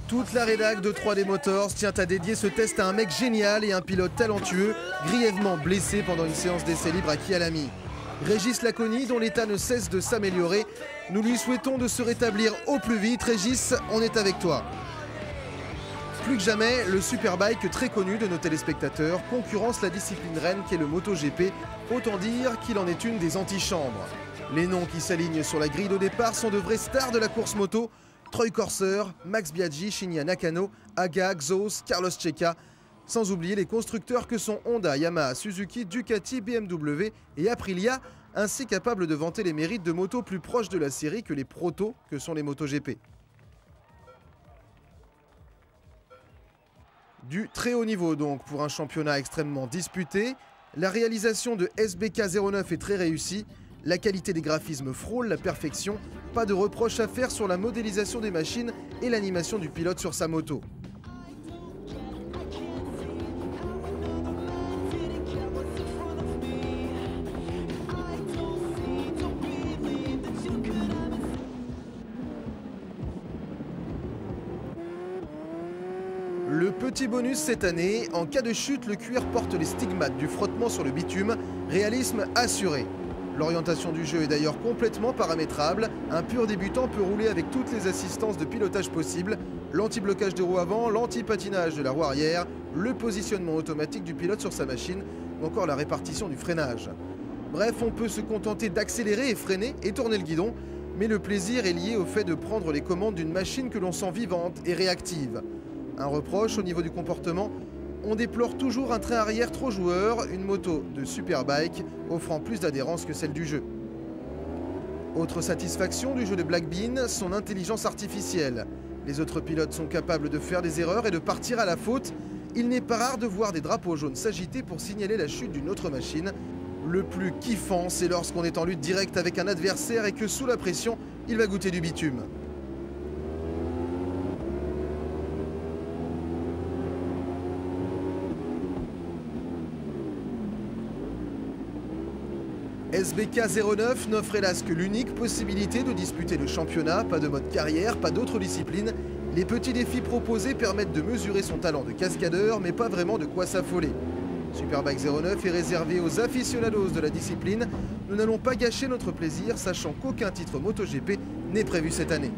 Toute la rédac de 3D Motors tient à dédier ce test à un mec génial et un pilote talentueux, grièvement blessé pendant une séance d'essai libre à Kyalami. Régis Laconi, dont l'état ne cesse de s'améliorer. Nous lui souhaitons de se rétablir au plus vite. Régis, on est avec toi. Plus que jamais, le Superbike, très connu de nos téléspectateurs, concurrence la discipline reine qu'est le MotoGP. Autant dire qu'il en est une des antichambres. Les noms qui s'alignent sur la grille de départ sont de vraies stars de la course moto. Troy Corser, Max Biaggi, Shinya Nakano, Aga, Xos, Carlos Checa. Sans oublier les constructeurs que sont Honda, Yamaha, Suzuki, Ducati, BMW et Aprilia, ainsi capables de vanter les mérites de motos plus proches de la série que les protos que sont les MotoGP. Du très haut niveau donc pour un championnat extrêmement disputé. La réalisation de SBK09 est très réussie. La qualité des graphismes frôle la perfection. Pas de reproche à faire sur la modélisation des machines et l'animation du pilote sur sa moto. Le petit bonus cette année, en cas de chute, le cuir porte les stigmates du frottement sur le bitume, réalisme assuré. L'orientation du jeu est d'ailleurs complètement paramétrable. Un pur débutant peut rouler avec toutes les assistances de pilotage possibles. L'anti-blocage de roue avant, l'anti-patinage de la roue arrière, le positionnement automatique du pilote sur sa machine ou encore la répartition du freinage. Bref, on peut se contenter d'accélérer et freiner et tourner le guidon, mais le plaisir est lié au fait de prendre les commandes d'une machine que l'on sent vivante et réactive. Un reproche au niveau du comportement, on déplore toujours un train arrière trop joueur, une moto de Superbike offrant plus d'adhérence que celle du jeu. Autre satisfaction du jeu de Black Bean, son intelligence artificielle. Les autres pilotes sont capables de faire des erreurs et de partir à la faute. Il n'est pas rare de voir des drapeaux jaunes s'agiter pour signaler la chute d'une autre machine. Le plus kiffant, c'est lorsqu'on est en lutte directe avec un adversaire et que sous la pression, il va goûter du bitume. SBK09 n'offre hélas que l'unique possibilité de disputer le championnat, pas de mode carrière, pas d'autres disciplines. Les petits défis proposés permettent de mesurer son talent de cascadeur, mais pas vraiment de quoi s'affoler. Superbike 09 est réservé aux aficionados de la discipline. Nous n'allons pas gâcher notre plaisir, sachant qu'aucun titre MotoGP n'est prévu cette année.